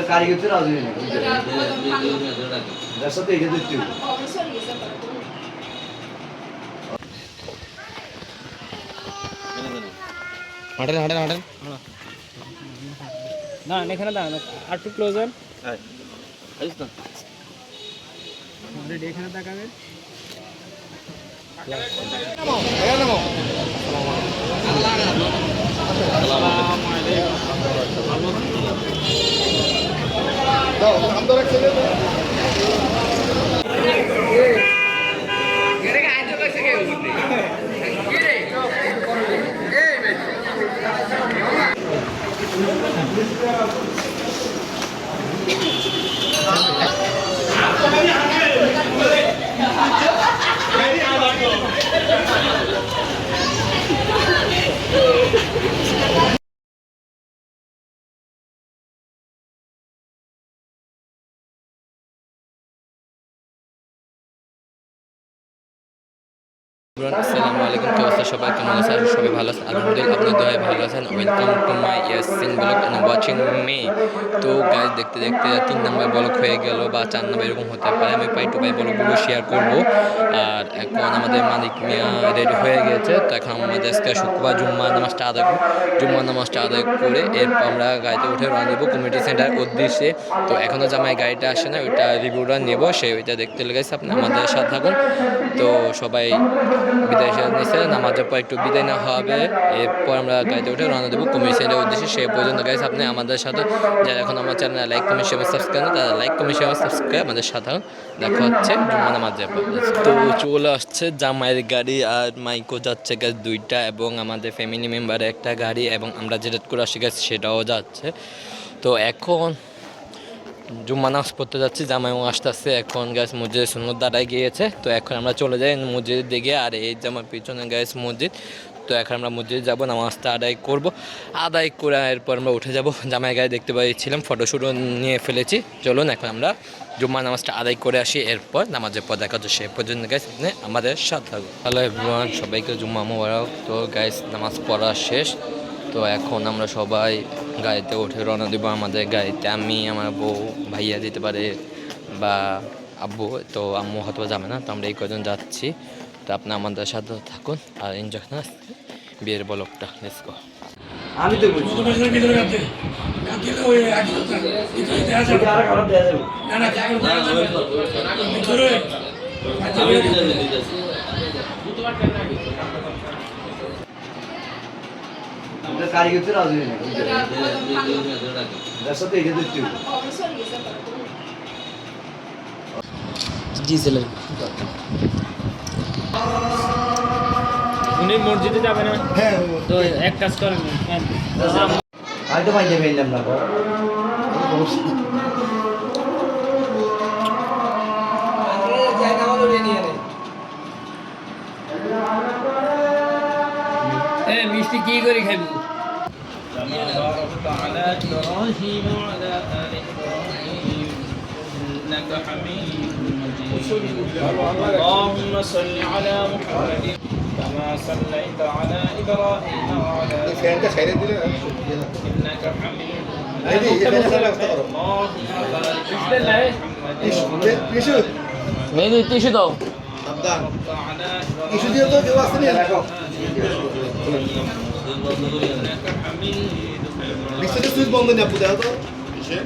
কারিগর রাজি নেই যার সাথে এটা দেখতে হাঁটেন হাঁটেন হাঁটেন না এখানে দাঁড়ান আর একটু ক্লোজার এখানে তাকাবেন আসসালামু আলাইকুম, কি অবস্থা সবাই? কেমন আছেন? সবাই ভালো আছেন? আলহামদুলিল্লাহ, আপনি দয়া ভালো আছেন। Welcome to my Yasin blog and watching me. তো গাইজ দেখতে দেখতে 3 নাম্বার ব্লগ হয়ে গেল বা 4 নাম্বার এরকম হতে পারে। আমি পাই টু পাই ব্লগগুলো শেয়ার করব। আর এখন আমাদের মালিক মিয়া রেডি হয়ে গেছে। তো এখন আমাদের আজকে শুক্রবার জুম্মা নামাজটা আদায় করে এরপর আমরা গাড়িতে উঠে রওনা দেবো কমিউনিটি সেন্টার উদ্দেশ্যে। তো এখনও জামাই গাড়িটা আসে না, ওইটা রিভিউটা নেব, ওইটা দেখতে লেগেছে। আপনি আমাদের সাথে থাকুন। তো সবাই বিদায় নিচ্ছে, নামাজের পর একটু বিদায় নেওয়া হবে। এরপর আমরা গাড়িতে উঠে রওনা দেবো কমিউনিটি সেন্টারের উদ্দেশ্যে। সে পর্যন্ত গাইজ আপনি আমাদের সাথে, যারা এখন আমার channel like comment share subscribe, তারা লাইক কমেন্ট শেয়ার সাবস্ক্রাইব আমাদের সাথে দেখা হচ্ছে জুম্মা নামাজের পর। তো চলে আসছে জামাইয়ের গাড়ি আর মাইকো যাচ্ছে গাছ 2টা, এবং আমাদের ফ্যামিলি মেম্বারের একটা গাড়ি, এবং আমরা যেটা করে আসি গাছ সেটাও যাচ্ছে। তো এখন জুম্মা নামাজ পড়তে যাচ্ছি, জামাইও আসতেছে। এখন গ্যাস মসজিদের সুন্নত দাঁড়ায় গিয়েছে। তো এখন আমরা চলে যাই মসজিদের দিকে। আর এই জামার পিছনে গ্যাস মসজিদ। তো এখন আমরা মসজিদে যাবো, নামাজটা আদায় করব। আদায় করে এরপর আমরা উঠে যাব। জামাই গায়ে দেখতে পাচ্ছিলাম, ফটোশ্যুটও নিয়ে ফেলেছি। চলুন এখন আমরা জুম্মা নামাজটা আদায় করে আসি, এরপর নামাজের পর দেখা হচ্ছে। সে পর্যন্ত গ্যাস আপনি আমাদের সাথে থাকুন। হ্যালো এভরিওয়ান, সবাইকে জুম্মা মোবারক। তো গ্যাস নামাজ পড়া শেষ। তো এখন আমরা সবাই গাড়িতে উঠে রওনা দেবো। আমাদের গাড়িতে আমি, আমার বউ, ভাইয়া যেতে পারে, বা আব্বু। তো আম্মু হয়তো যাবে না। তো আমরা এই কজন যাচ্ছি। তো আপনি আমাদের সাথে থাকুন আর এনজয় করেন বিয়ের ব্লগটা। Let's go. আমি তো বলছি কারিগর রাজি নেই যার সাথে এটা দেখতে জি ছেলে উনি মসজিদে যাবে না। হ্যাঁ, তো এক কাজ করেন, আমি তো পাইতে পারলাম না। মিষ্টি কি করে খাবি? اللهم صل على محمد كما صليت على إبراهيم وعلى آل إبراهيم إنك حميد مجيد اللهم بارك على محمد মেয়ে টিস্যু দাও। টিস্যু দিয়ে তো কেউ আসেনি إنك حميد পিছনে সুইচ বন্ধ নেই আপু, দেখো তো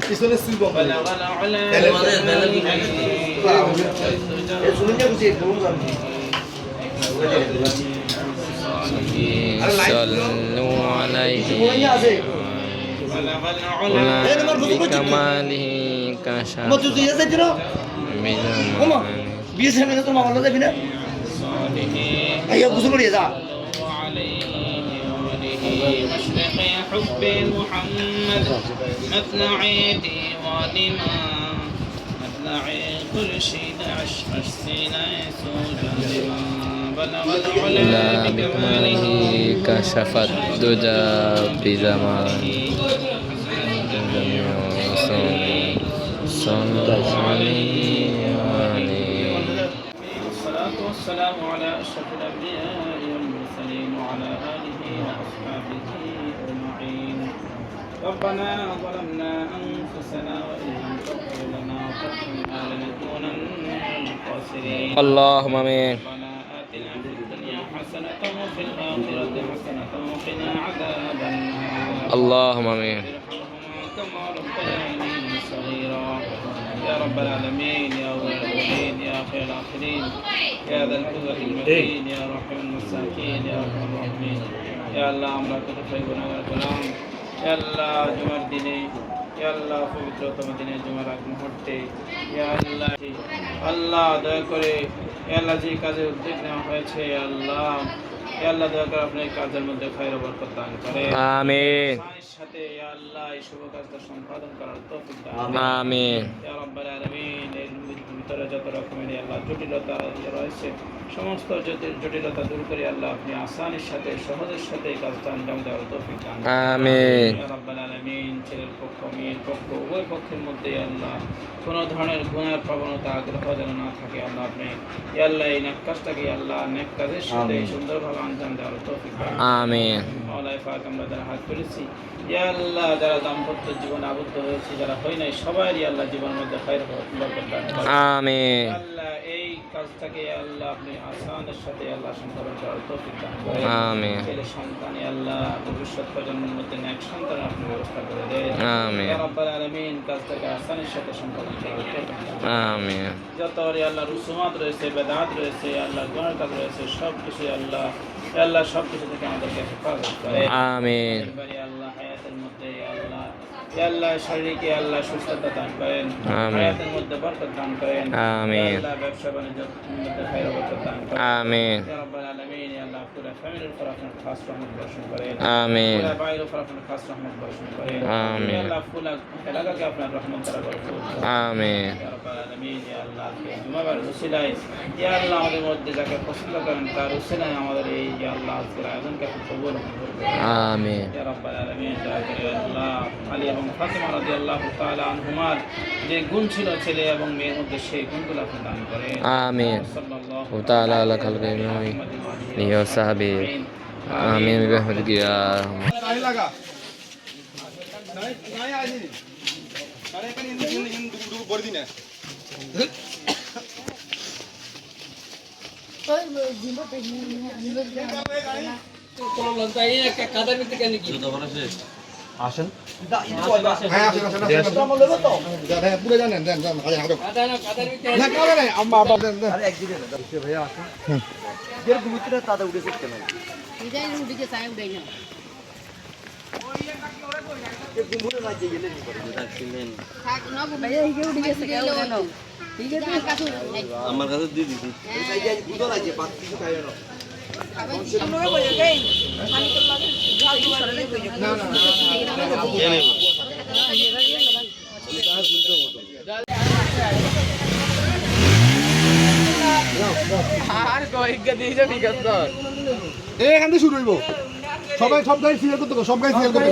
পিছনে সুইচ বন্ধ নেই। مشرق حب محمد مطلعي ديواننا مطلعي كل شيء عش سينا يسود بلغ العلا بكماله كشف الدجى بزمان والصلاة والسلام على أشرف الأنبياء والمرسلين وعلى آله وأصحابه أجمعين ربنا ظلمنا أنفسنا وإن لم تغفر لنا وترحمنا لنكونن من الخاسرين اللهم آمين. ربنا آتنا في الدنيا حسنة وفي الآخرة حسنة وقنا عذاب النار اللهم آمين. ارحمهما كما ربياني صغيرا يا رب العالمين يا أول الأولين يا خير الآخرين يا ذا القوة المتين يا رحم المساكين يا أرحم الراحمين يا الله আমরা কোথায় গুনাহগার গোলাম يا الله জুমার দিনে يا الله পবিত্রতম দিনে জুমার আগ মুহূর্তে يا الله আল্লাহ দয়া করে يا الله যে কাজে উদ্যোগ নেওয়া হয়েছে يا الله يا الله দয়া করে আপনি কাজের মধ্যে খায়র ও বরকত দান করেন আমিন। সাথে يا الله এই শুভ কাজটা সম্পাদন করার তৌফিক দান আমিন। ইয়া রাব্বাল আলামিন এর ভিতরে যত রকমের আল্লাহ জটিলতা রয়েছে সমস্ত জটিলতা দূর করে আল্লাহ আপনি আসানের সাথে সহজের সাথে এই কাজটা আঞ্জাম দেওয়ার তৌফিক দান আমিন। ইয়া রাব্বাল আলামিন ছেলের পক্ষ মেয়ের পক্ষ উভয় পক্ষের মধ্যে আল্লাহ কোনো ধরনের গুনাহের প্রবণতা আগ্রহ যেন না থাকে আল্লাহ আপনি ইয়া আল্লাহ এই নেক কাজটাকে আল্লাহ নেক কাজের সাথে সুন্দরভাবে আঞ্জাম দেওয়ার তৌফিক দান আমিন। মাওলানা পাক আমরা যারা হাত করেছি ইয়া আল্লাহ যারা দাম্পত্য জীবনে আবদ্ধ হয়েছে যারা হয় নাই সবারই আল্লাহ জীবনের মধ্যে খায়র বরকত দান করুন আমিন। আল্লাহ এই কাজটাকে আল্লাহ আপনি আসানের সাথে আল্লাহ সম্পাদন করার তৌফিক দান করেন আমিন। ছেলে সন্তান আল্লাহ ভবিষ্যৎ প্রজন্মের মধ্যে নেক সন্তান আপনি ব্যবস্থা করে দেন আমিন। ইয়া রাব্বাল আলামিন কাজটাকে আসানের সাথে সম্পাদন করার তৌফিক দান করেন আমিন। যত আল্লাহ রুসুমাত রয়েছে বেদাত রয়েছে আল্লাহ গুনার কাজ রয়েছে সব কিছু আল্লাহ আল্লাহ সব কিছু থেকে আমাদেরকে হেফাজত করে আমিন। আল্লাহ হায়াতের মধ্যে আল্লাহ আল্লাহ শারীরিকে আল্লাহ সুস্থতা দান করেন আমিন। হায়াতের মধ্যে বরকত দান করেন আমিন। আল্লাহ ব্যবসা বাণিজ্যের মধ্যে খায়র ও বরকত দান করেন আমিন। ইয়া রাব্বাল আলামিন ইয়া আল্লাহ পুরো ফ্যামিলির উপর আপনার খাস রহমত বর্ষণ করেন আমিন। পুরো বাইরের উপর আপনার খাস রহমত বর্ষণ করেন আমিন। ইয়া আল্লাহ পুরো এলাকাকে আপনার রহমত দ্বারা ভরপুর করুন আমিন। ইয়া রাব্বাল আলামিন ইয়া আল্লাহ আজকে জুমাবার উসিলায় ইয়া আল্লাহ আমাদের মধ্যে যাকে পছন্দ করেন তার উসিলায় আমাদের এই ইয়া আল্লাহ আজকের আয়োজনকে আপনি কবুল করুন আমিন। ইয়া রাব্বাল আলামিন দয়া করে আল্লাহ আলী এবং ফাতিমা রাদিয়াল্লাহু তাআলা আনহুমার যে গুণ ছিল ছেলে এবং মেয়ের মধ্যে সেই গুণগুলো আপনি দান করেন আমিন। সাল্লাল্লাহু তাআলা আলা খালকি নিহি ওয়া সাহাবি আমিন বিরহমাতিকা ইয়া আরহাম। नाही लागा नाही नाही आली अरे पण इन दुगु बर्दी ना আসেন হ্যাঁ আসেন পুরো জানেন দেন দেন খালি হাঁটো না কারে নাই আম্মা আব্বা দেন দেন আরে একদিকে ভাইয়া আসেন যে গুমিত্রা তাদের উঠে শিখতে নাই যে গুমুরে না গেলে নি করে আমার কাছে দিয়ে দিছি এই যে বুদল আছে বাদ কিছু খাইও না এখান থেকে শুরু হইব সবাই সব গাড়ি সিরিয়াল করতে সব গাড়ি সিরিয়াল করতে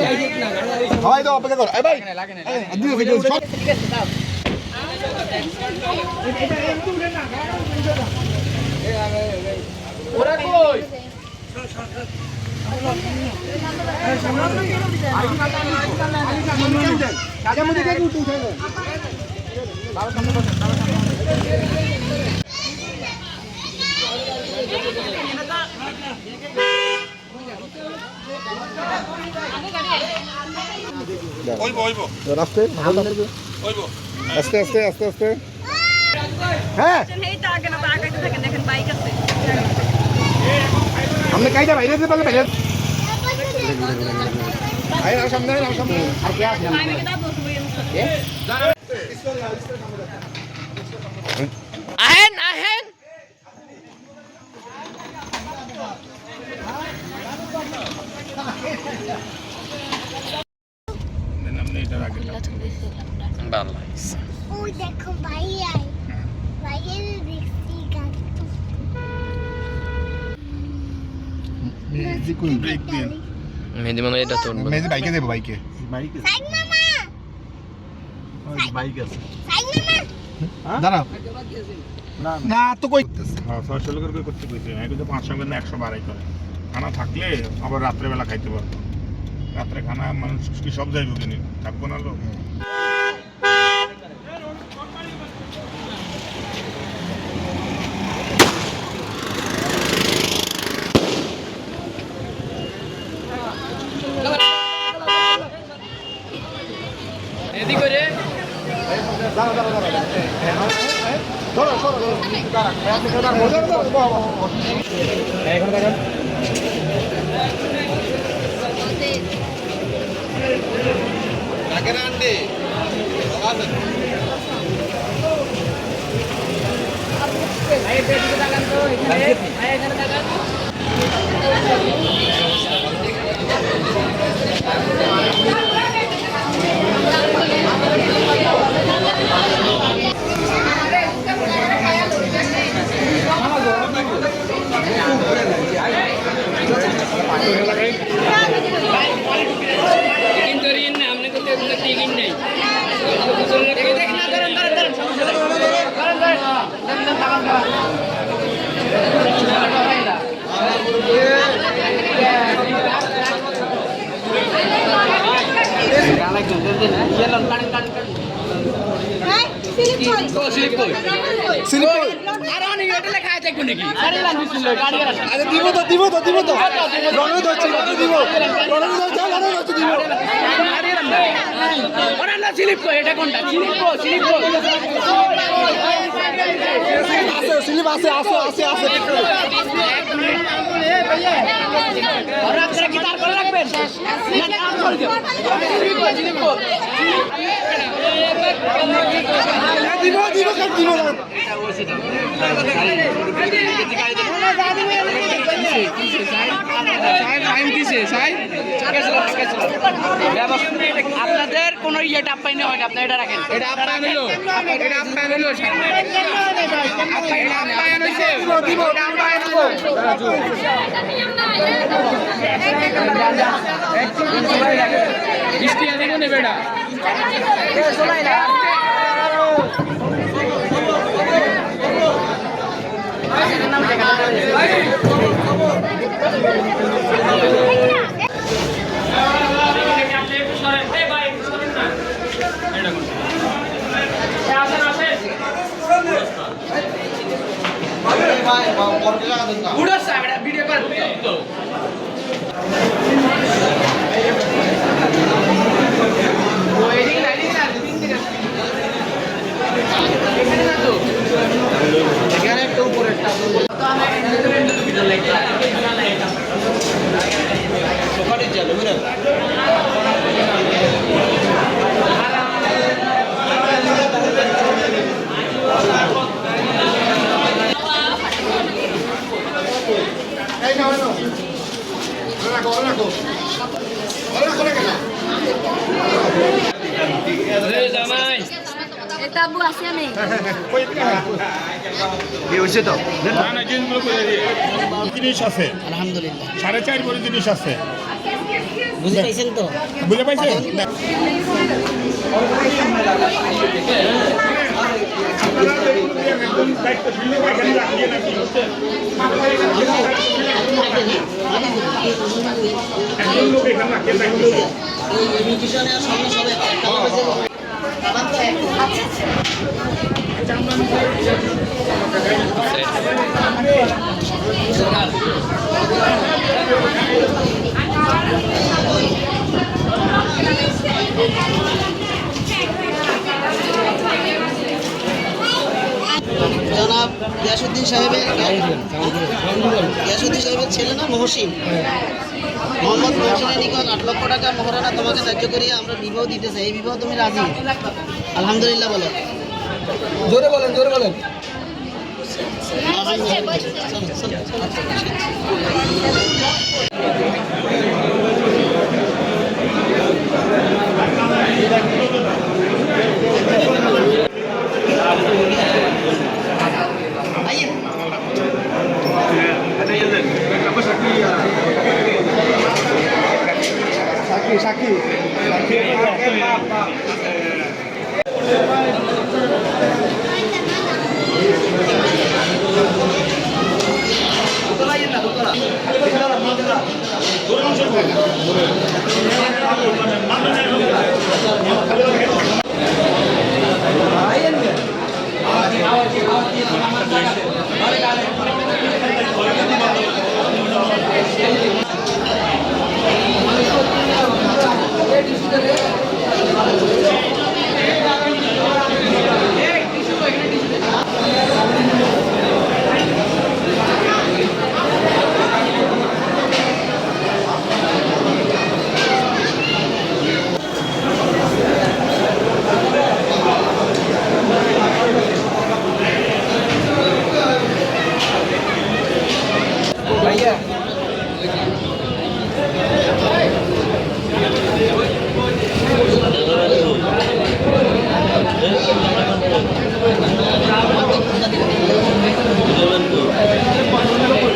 সবাই তো অপেক্ষা কর এই ভাই দিও ভিডিও সব ওরা কই কাজের মধ্যে কে উঠে উঠে রাস্তে আস্তে আস্তে আস্তে আস্তে হ্যাঁ আপনি কাইটা বাইরে যেতে পারলে বাইরে সামনে সামনে আহেন আহেন ভালো লাগছে ওই দেখো ভাইয়া ভাইয়ের দেখছি গাছ ব্রেক দিন মেহেদি মনে হয় এটা তোর মেজি বাইকে দেবো বাইকে সাইড মামা বাইক আছে সাইড মামা দাঁড়াও না না তো কই হ্যাঁ 600 করে করতে কইছে না এটা 500 করে না 112 করে খানা থাকলে আবার রাত্রে বেলা খাইতে পারবো রাত্রে খানা মানুষ কি সব যাইব কিনে থাকবো না লোক এদিক করে এখন দেখেন আপনাদের কোনো ইয়েটা আপ্যায়ন হয় না, আপনি এটা রাখেন। এটা আপ্যায়ন হলো, এটা আপ্যায়ন হলো, আপ্যায়ন হইছে, এটা আপ্যায়ন হলো। বৃষ্টি আছে কোনে বেটা? ভিডিও কর এখানে একটু উপরে Tabu asya nih. জিনিস আছে আলহামদুলিল্লাহ। 4.5 বড় জিনিস আছে বুঝে পাইছেন তো? বুঝে পাইছেন জনাব গিয়াসউদ্দিন সাহেবের ছেলে না মহসিন, মোহাম্মদ মহসিনের নিকট 8 লক্ষ টাকা মহারণা তোমাকে ধার্য করিয়া আমরা বিবাহ দিতে চাই। এই বিবাহ তুমি রাজি? আলহামদুলিল্লাহ বলো। জোরে বলেন, জোরে বলেন। সাক্ষী সাক্ষী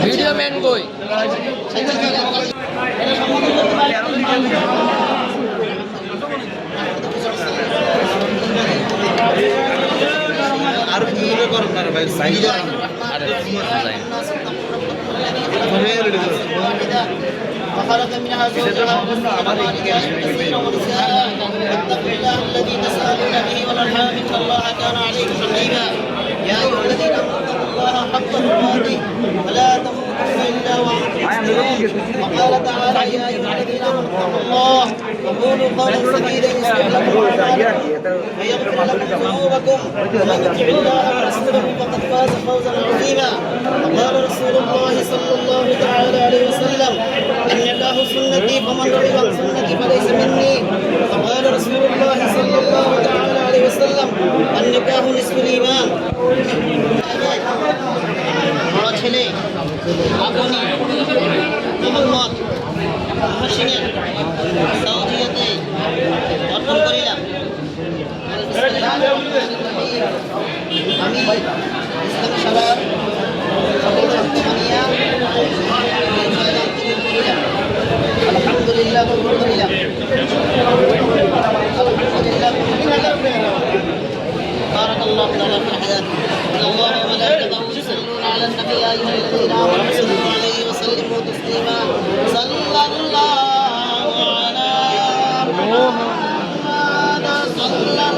ভিডিও ম্যান কই? আর কি করব না ভাই সাইজ وخلق منها زوجها واتقوا الله الذي تساءلون به والارحام ان الله كان عليكم رقيبا يا ايها الذين امنوا اتقوا الله حق تقاته ولا تموتن الا وانتم مسلمون وقال تعالى يا ايها الذين امنوا اتقوا الله وقولوا قولا سديدا يصلح لكم اعمالكم ويغفر لكم ذنوبكم ومن يطع الله ورسوله فقد فاز فوزا عظيما وقال رسول الله صلى الله تعالى عليه وسلم ان الله سنتي فمن رغب عن سنتي فليس مني وقال رسول الله صلى الله تعالى عليه وسلم النكاح نصف الايمان বড় ছেলে আপনি মোহাম্মদ হোসেনের সৌদিয়াতে অর্পণ করিলাম। আমি ইসলামী সভার সকল শক্তি মানিয়া আলহামদুলিল্লাহ কবুল করিলাম। بارك الله لنا في حياتنا ان الله وملائكته يصلون على النبي يا ايها الذين امنوا صلوا عليه وسلموا تسليما صلى الله على محمد صلى الله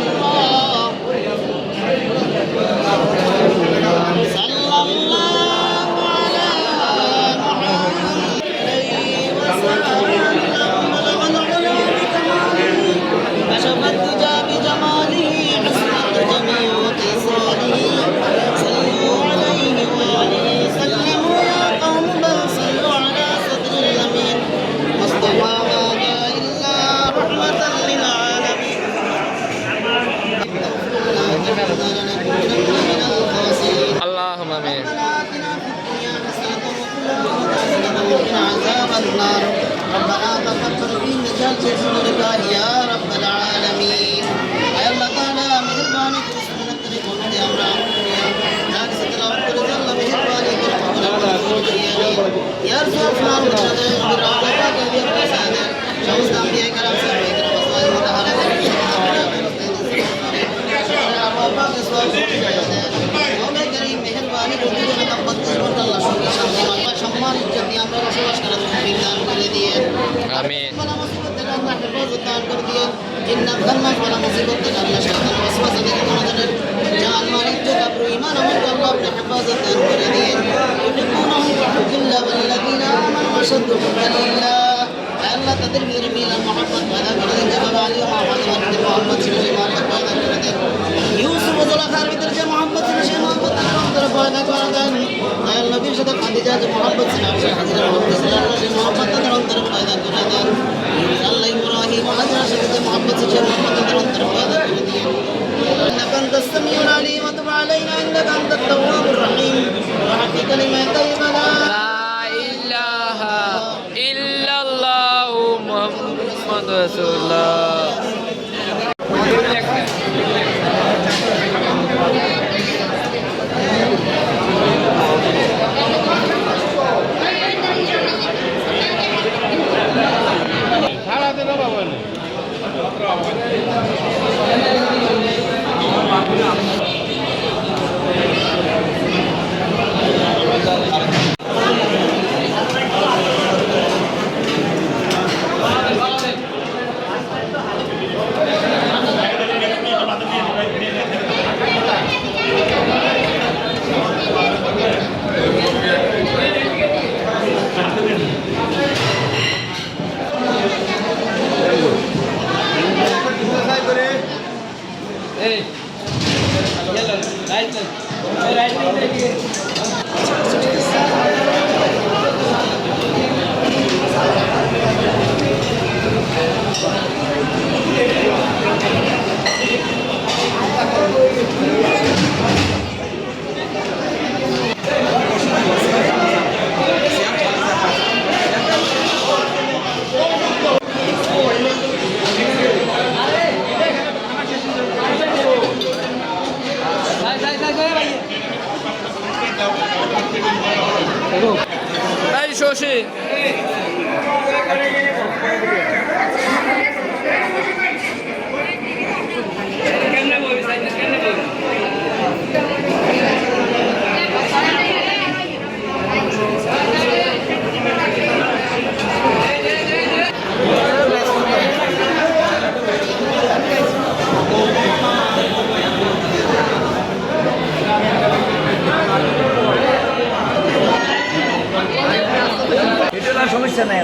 صلى الله على محمد وسلم بلغ العلو بكماله كشف الدجى بجماله حسنت جميع خصاله صلوا عليه وآله سلموا يا قوم بل صلوا على صدر الأمين مصطفى ما جاء إلا رحمة للعالمين من الخاسرين اللهم آمين. ربنا آتنا في الدنيا حسنة وفي الآخرة وقنا عذاب النار ربنا تقبل منا جل يا رب العالمين اے اللہ تعالی مہربانی کر سنت طریقوں میں ہمارا جاگ سے تلاوت کر اللہ مہربانی کر یا رسول اسلام کے برابر پاک کے پرساد شمس انبیاء کرام صاحب کرام ازواج مطہرات پاک کے سوال مولا کریم مہربانی کر کے تقبل اللہ شکر شان সম্মান ইজ্জত দিয়ে আমরা বসবাস করার তৌফিক দান করে দিয়ে আমিন। বলা মুসিবত থেকে আল্লাহ হেফাজত দান করে দিয়ে জিন্নাত জান্নাত বলা মুসিবত থেকে আল্লাহ শয়তান ওয়াসওয়াসা থেকে আমাদের জান মাল ইজ্জত আবরু ঈমান আমাকে আল্লাহ আপনি হেফাজত দান করে দিয়ে ইউহিব্বুনাহু বিহুল্লাহ ওয়াল্লাযীনা আমানু আশাদ্দু হুব্বালিল্লাহ আল্লাহ তাদের ভিতরে মিলাদ মুহাম্মদ পয়দা করে দেন যেভাবে আলী ও মুহাম্মদ ছিল সেই মুহাম্মদ পয়দা করে দেন ইউসুফ ও জুলাইখার ভিতরে যে মুহাম্মদ ছিল সেই মুহাম্মদ তাদের অন্তরে পয়দা করে দেন দয়াল নবীর সাথে খাদিজা যে মুহাম্মদ ছিল সেই খাদিজা মুহাম্মদ ছিল আল্লাহ সেই মুহাম্মদ তাদের অন্তরে পয়দা করে দেন আল্লাহ ইব্রাহিম ও হাজরার সাথে যে মুহাম্মদ ছিল সেই মুহাম্মদ তাদের অন্তরে পয়দা করে দিয়েন إنك أنت السميع العليم وتب علينا إنك أنت التواب الرحيم وحق كلمة طيبة لا لا إله إلا الله محمد رسول الله. এই শশী সমস্যা নাই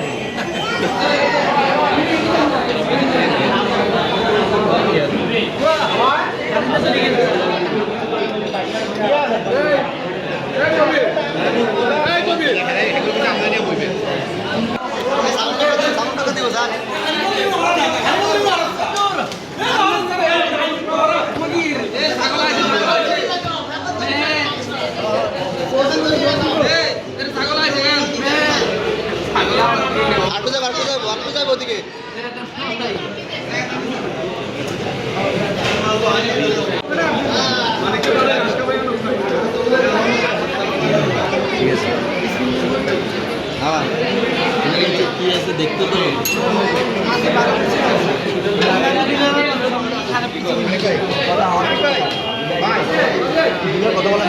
ওদিকে কি আছে দেখতে তো কথা বলা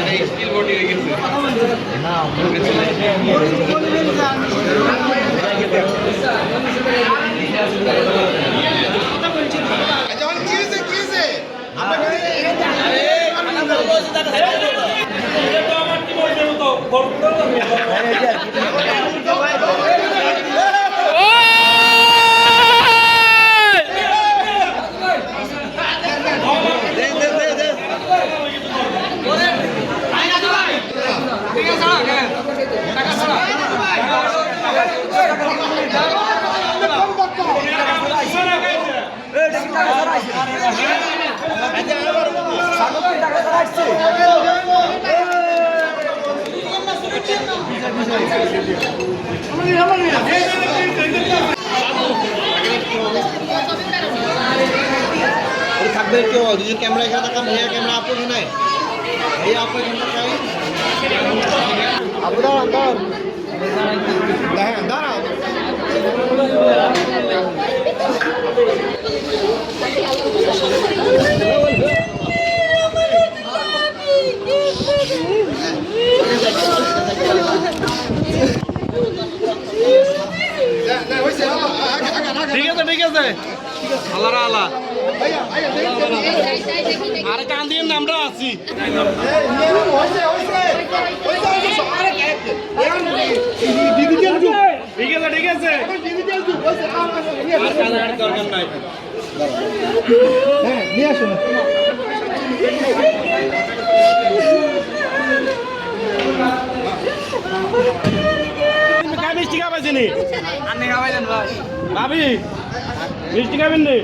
থাকবে কেউ দুজন ক্যামেরা এখানে থাকা ভাইয়া ক্যামেরা আপলোড নাই ভাইয়া আপলোড ক্যামেরা আপু দাঁড়ান দাঁড়ান ঠিক আছে আল্লাহ আল্লাহ আর কান দিয়ে আমরা আছি ঠিক আছে দরকার নাই হ্যাঁ নিয়ে আসুন মিষ্টি খাবাইছেন ভাবি মিষ্টি খাবেন রে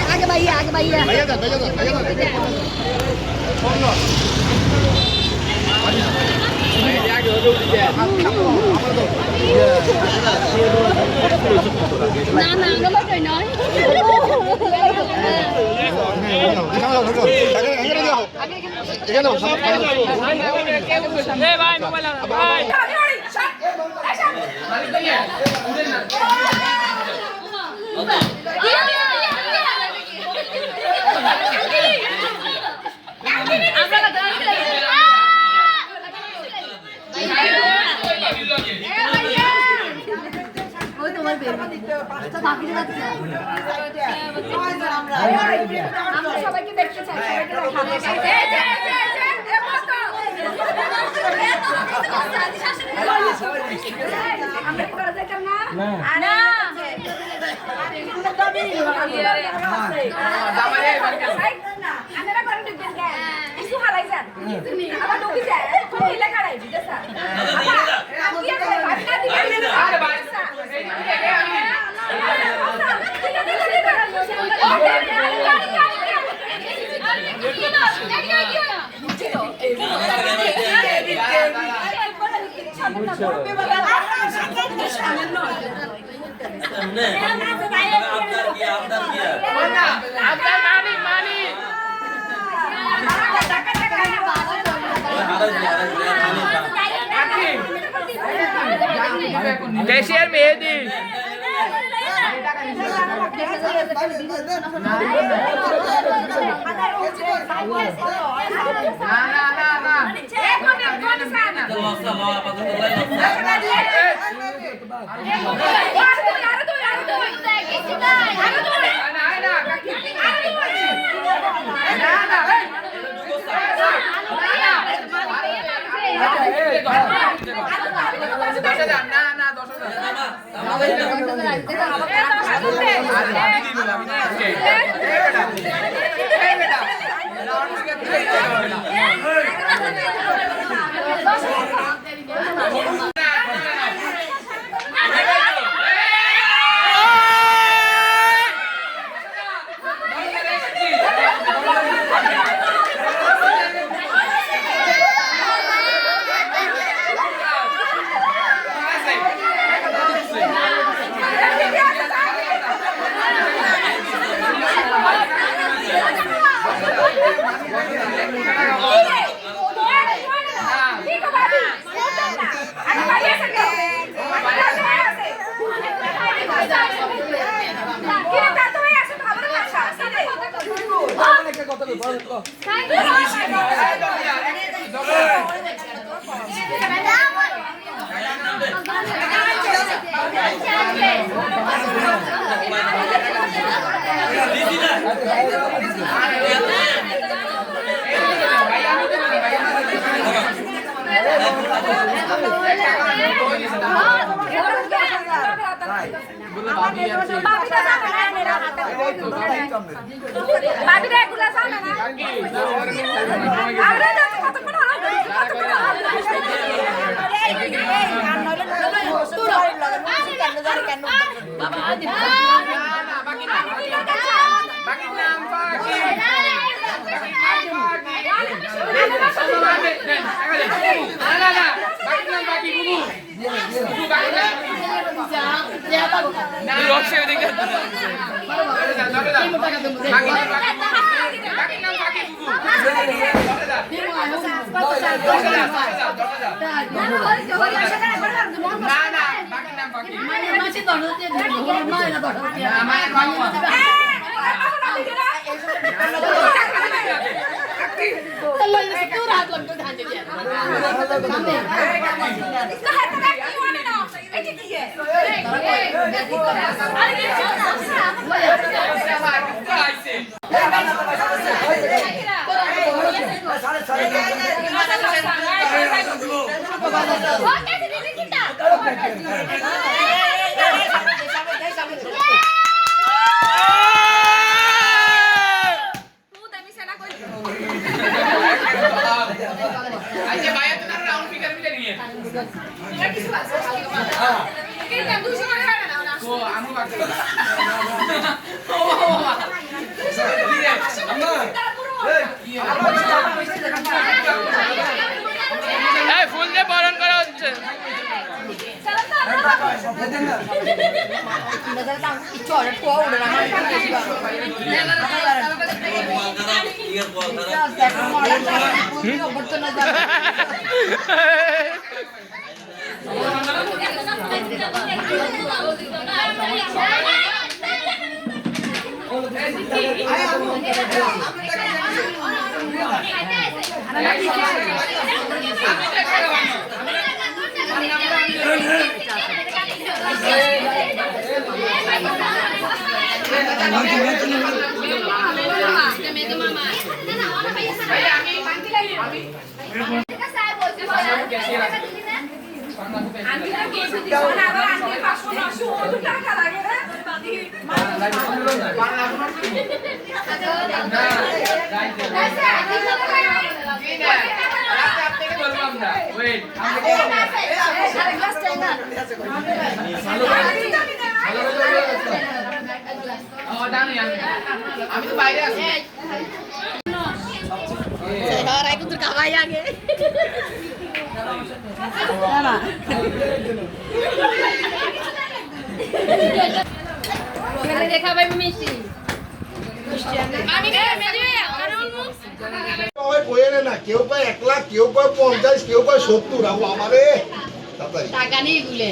आगे भैया भैया ना nó mất rồi nói ভাই মোবাইল ভাই ওই তোমার বেবি তো বাকিটা যাচ্ছে আমরা সবাইকে দেখতে চাই সবাইকে আমরা করা যায় না না আমরা করে দিবেন কেন কিছু হারাইছেন আবার ঢুকে যায় কোন ইলা কারাই দিতেছ আমি কি করে ভাবনা দিবেন আরে বাচ্চা कैशियर मेहदी ফুল দিয়ে বরণ করা হচ্ছে। আমি তো বাইরে আছি সবাই বইয়ে নে না, কেউ পায় 1 লাখ, কেউ পায় 50, কেউ পায় 70। আবু আমারে তাড়াতাড়ি টাকা নেই গুলে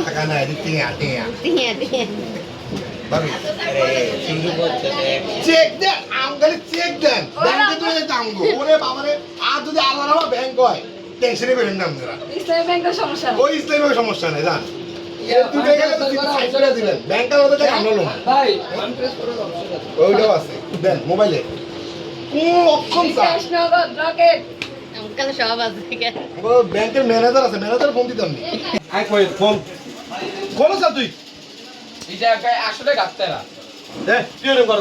টাকা না, এদিক থেকে আটে ভাবি চেক দেন, আমগালি চেক দেন, ব্যাংকে তো এই দাম গো। ওরে বাবারে, আর যদি আল্লাহর ব্যাংক হয় টেনশনই করেন না আপনারা। ইসলামী ব্যাংকের সমস্যা ওই ইসলামের সমস্যা নেই, জান এর দুটো গেলে তো 3 করে দিবেন, ব্যাংকের মধ্যে টাকা আমরা লোন ভাই ওইটাও আছে দেন মোবাইলে কোন অপশন স্যার নগদ রকেট আমকাল সব আছে ব্যাংকের ম্যানেজার আছে, ম্যানেজার ফোন দিতাম নি আই কই ফোন কোন স্যার তুই এই জায়গায় আসলে গাছতেরা দে তুই এরকম কর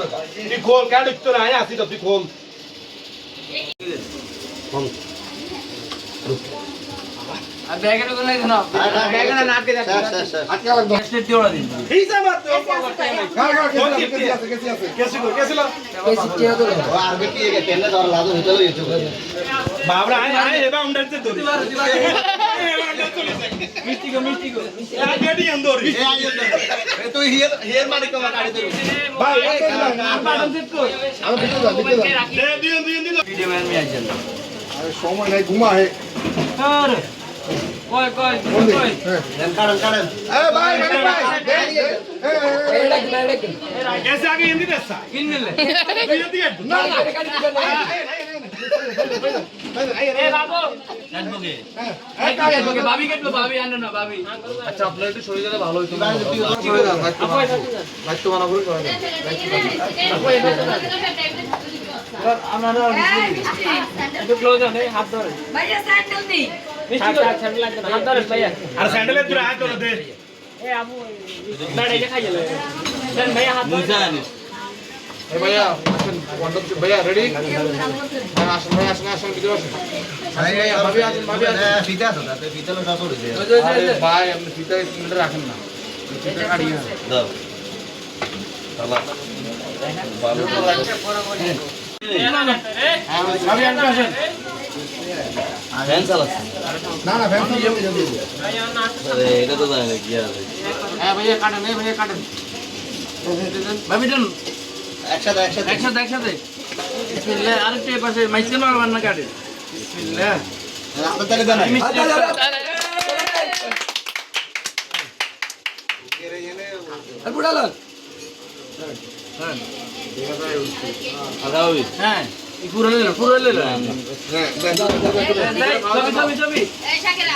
তুই খোল কাট তো না আয় আসি তো তুই খোল ফোন আর ব্যাগের তো নাই জানো ব্যাগে না নাটকে যাচ্ছে আজকে লাগবে স্টেট দিওড়া দিন এই যে মাত্র কেসি আছে কেসি কেসি লো ও আরবে কি কেন ধর লাদু হইতো ইউটিউব বাবরা আয় আয় এবা উন্ডাতে দড়ি মিষ্টি গো এই গেডি আন্দরি এ তুই হিয়ার মানে কমা গাড়ি দে ভাই আমি বিকে দে দিন ভিডিও ম্যান মি আছেন আরে সময় নাই ঘুমা হে আরে কই কারণ এ ভাই ভাই कैसे आगे हिंदी दस्ता কিন নিলে তুই দিকে না এ বাবু কাটবগে এই কাটবগে ভাবি কাটবো ভাবি আনো না ভাবি আচ্ছা আপনার একটু শরীর দিলে ভালো হইতো করে দাও ভাই তোমার উপরে করে আপনারা একটু ক্লোজ হন হাত ধরে ভাইয়া স্যান্ডেল নেই স্যান্ডেল লাগবে হাত ধরে ভাইয়া আর স্যান্ডেলে তুই হাত ধরে দে এ আবু দাঁড়াই যে খাইলে দেন ভাইয়া হাত ধরে এ ভাইয়া আসেন ওয়ান্ডার ভাইয়া রেডি আসেন ভাই আসেন ভিতরে আসেন ভাবি আসেন ফিতা তো তাতে ফিতা লো সব দে আরে ভাই আপনি ফিতা এক মিনিট রাখেন না ফিতা কাটিয়ে দাও তালা ভালো তো লাগে ভাবি আনতে আসেন ফ্যান চালাচ্ছে না না ফ্যান জলদি আরে এটা তো জানে কি আছে হ্যাঁ ভাইয়া কাটেন ভাইয়া কাটেন ভাবি দেন একসাথে একসাথে বিসমিল্লাহ আরেকটু এই পাশে মাইসে মারবার না কাটে বিসমিল্লাহ আপনার তাকে জানাই আর বুড়ালাল আগাওই হ্যাঁ পুরো লেলো ছবি এই শাকিরা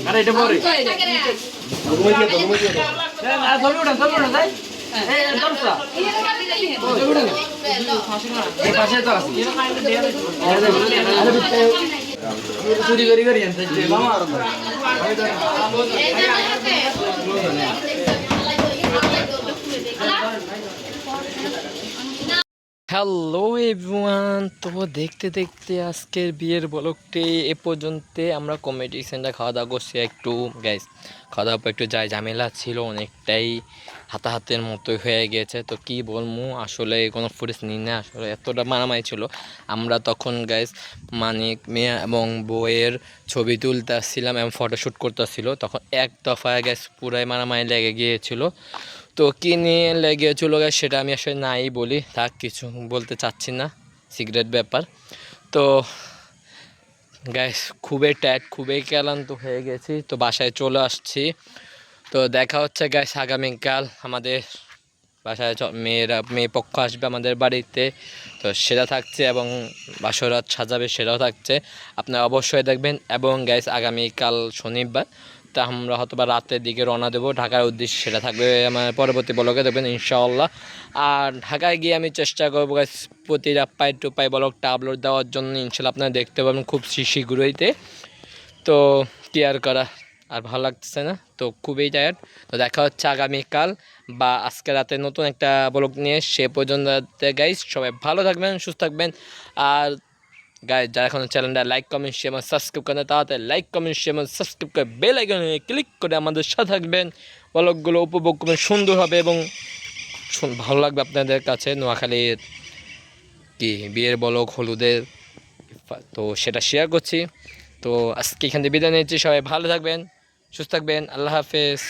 আরে এটা পরে ঘুমাই দিয়ে তো হ্যাঁ ছবি উঠান তাই এই দরসা এই পাশে তো আছে চুরি করি আনতে মামা হ্যালো এভরিওয়ান, তো দেখতে দেখতে আজকের বিয়ের ব্লগটি এ পর্যন্ত। আমরা কমেডি সেন্টার খাওয়া দাওয়া করছি একটু গাইস, খাওয়া দাওয়া একটু যায় ঝামেলা ছিল, অনেকটাই হাতাহাতের মতো হয়ে গেছে। তো কি বলবো, আসলে কোনো ফুটেজ নিই না, আসলে এতটা মারামারি ছিল। আমরা তখন গাইস মানিক মেয়ে এবং বউয়ের ছবি তুলতে আসছিলাম এবং ফটোশ্যুট করতে আসছিল, তখন এক দফায় গ্যাস পুরাই মারামারি লেগে গিয়েছিল। তো কী নিয়ে লেগেছিল গাইস সেটা আমি আসলে নাই বলি, থাক, কিছু বলতে চাচ্ছি না, সিক্রেট ব্যাপার। তো গাইস খুবই টায়ার্ড, খুবই ক্লান্ত হয়ে গেছি, তো বাসায় চলে আসছি। তো দেখা হচ্ছে গাইস আগামীকাল আমাদের বাসায় মেয়ে পক্ষ আসবে আমাদের বাড়িতে, তো সেটা থাকছে এবং বাসরাত সাজাবে সেটাও থাকছে, আপনারা অবশ্যই দেখবেন। এবং গাইস আগামীকাল শনিবার, মুহূর্তে আমরা হয়তো বা রাতের দিকে রওনা দেবো ঢাকার উদ্দেশ্যে, সেটা থাকবে আমার পরবর্তী ব্লগে দেখবেন ইনশাআল্লাহ। আর ঢাকায় গিয়ে আমি চেষ্টা করবো গাইস প্রতি পাই টু পাই ব্লগটা আপলোড দেওয়ার জন্য, ইনশাআল্লাহ আপনারা দেখতে পাবেন খুব শীঘ্রইতে। তো কি আর করা, আর ভালো লাগতেছে না, তো খুবই টায়ার্ড। তো দেখা হচ্ছে আগামীকাল বা আজকে রাতে নতুন একটা ব্লগ নিয়ে, সে পর্যন্ত গাইস সবাই ভালো থাকবেন, সুস্থ থাকবেন। আর গাইস যারা এখন চ্যানেলটা লাইক কমেন্ট শেয়ার এবং সাবস্ক্রাইব করেন, তাড়াতাড়ি লাইক কমেন্ট শেয়ার এবং সাবস্ক্রাইব করে বেল আইকনে ক্লিক করে আমাদের সাথে থাকবেন। ব্লগগুলো উপভোগ করবেন, সুন্দর হবে এবং ভালো লাগবে আপনাদের কাছে। নোয়াখালীর কি বিয়ের ব্লগ, হলুদের, তো সেটা শেয়ার করছি। তো আজকে এখান থেকে বিদায় নিচ্ছি, সবাই ভালো থাকবেন, সুস্থ থাকবেন, আল্লাহ হাফেজ।